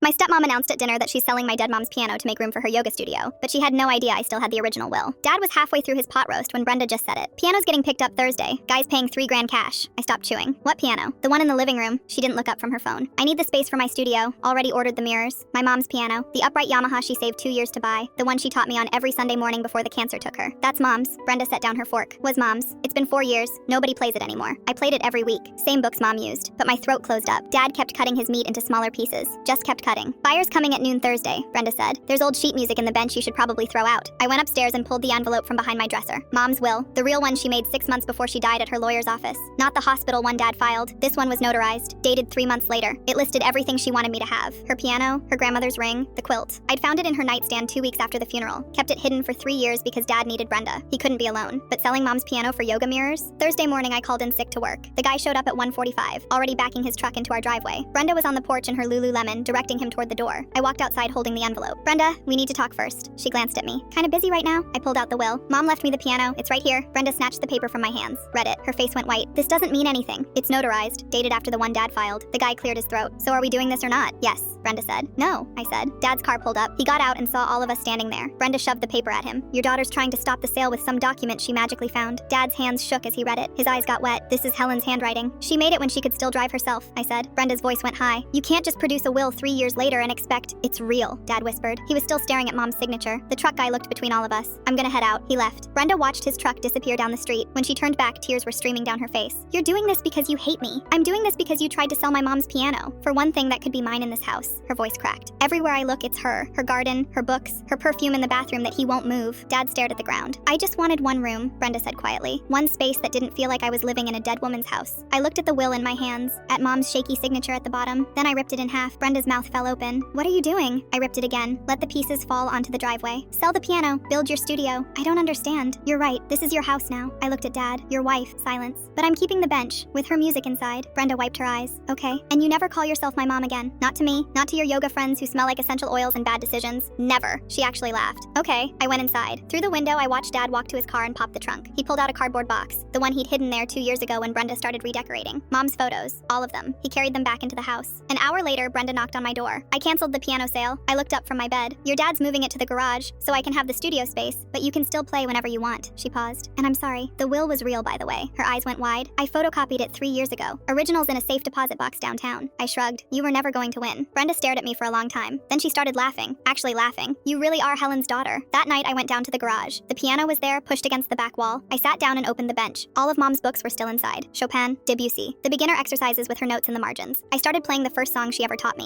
My stepmom announced at dinner that she's selling my dead mom's piano to make room for her yoga studio, but she had no idea I still had the original will. Dad was halfway through his pot roast when Brenda just said it. Piano's getting picked up Thursday. Guy's paying $3,000 cash. I stopped chewing. What piano? The one in the living room. She didn't look up from her phone. I need the space for my studio. Already ordered the mirrors. My mom's piano. The upright Yamaha she saved 2 years to buy. The one she taught me on every Sunday morning before the cancer took her. That's mom's. Brenda set down her fork. Was mom's. It's been 4 years. Nobody plays it anymore. I played it every week. Same books mom used. But my throat closed up. Dad kept cutting his meat into smaller pieces. Just kept cutting. Buyer's coming at noon Thursday, Brenda said. There's old sheet music in the bench you should probably throw out. I went upstairs and pulled the envelope from behind my dresser. Mom's will. The real one she made 6 months before she died at her lawyer's office. Not the hospital one Dad filed. This one was notarized. Dated 3 months later. It listed everything she wanted me to have. Her piano, her grandmother's ring, the quilt. I'd found it in her nightstand 2 weeks after the funeral. Kept it hidden for 3 years because Dad needed Brenda. He couldn't be alone. But selling mom's piano for yoga mirrors? Thursday morning I called in sick to work. The guy showed up at 1:45, already backing his truck into our driveway. Brenda was on the porch in her Lululemon, directing him toward the door. I walked outside holding the envelope. Brenda, we need to talk first. She glanced at me. Kinda busy right now? I pulled out the will. Mom left me the piano. It's right here. Brenda snatched the paper from my hands. Read it. Her face went white. This doesn't mean anything. It's notarized. Dated after the one Dad filed. The guy cleared his throat. So are we doing this or not? Yes, Brenda said. No, I said. Dad's car pulled up. He got out and saw all of us standing there. Brenda shoved the paper at him. Your daughter's trying to stop the sale with some document she magically found. Dad's hands shook as he read it. His eyes got wet. This is Helen's handwriting. She made it when she could still drive herself, I said. Brenda's voice went high. You can't just produce a will 3 years later and expect it's real, Dad whispered. He was still staring at Mom's signature. The truck guy looked between all of us. I'm gonna head out. He left. Brenda watched his truck disappear down the street. When she turned back, tears were streaming down her face. You're doing this because you hate me. I'm doing this because you tried to sell my mom's piano. For one thing that could be mine in this house. Her voice cracked. Everywhere I look, it's her. Her garden, her books, her perfume in the bathroom that he won't move. Dad stared at the ground. I just wanted one room, Brenda said quietly. One space that didn't feel like I was living in a dead woman's house. I looked at the will in my hands, at Mom's shaky signature at the bottom. Then I ripped it in half. Brenda's mouth fell open. What are you doing? I ripped it again. Let the pieces fall onto the driveway. Sell the piano. Build your studio. I don't understand. You're right. This is your house now. I looked at Dad. Your wife. Silence. But I'm keeping the bench, with her music inside. Brenda wiped her eyes. Okay. And you never call yourself my mom again. Not to me. Not to your yoga friends who smell like essential oils and bad decisions. Never. She actually laughed. Okay. I went inside. Through the window, I watched Dad walk to his car and pop the trunk. He pulled out a cardboard box. The one he'd hidden there 2 years ago when Brenda started redecorating. Mom's photos. All of them. He carried them back into the house. An hour later, Brenda knocked on my door. I canceled the piano sale. I looked up from my bed. Your dad's moving it to the garage, so I can have the studio space, but you can still play whenever you want. She paused. And I'm sorry. The will was real, by the way. Her eyes went wide. I photocopied it 3 years ago. Originals in a safe deposit box downtown. I shrugged. You were never going to win. Brenda stared at me for a long time. Then she started laughing. Actually laughing. You really are Helen's daughter. That night, I went down to the garage. The piano was there, pushed against the back wall. I sat down and opened the bench. All of Mom's books were still inside. Chopin, Debussy. The beginner exercises with her notes in the margins. I started playing the first song she ever taught me.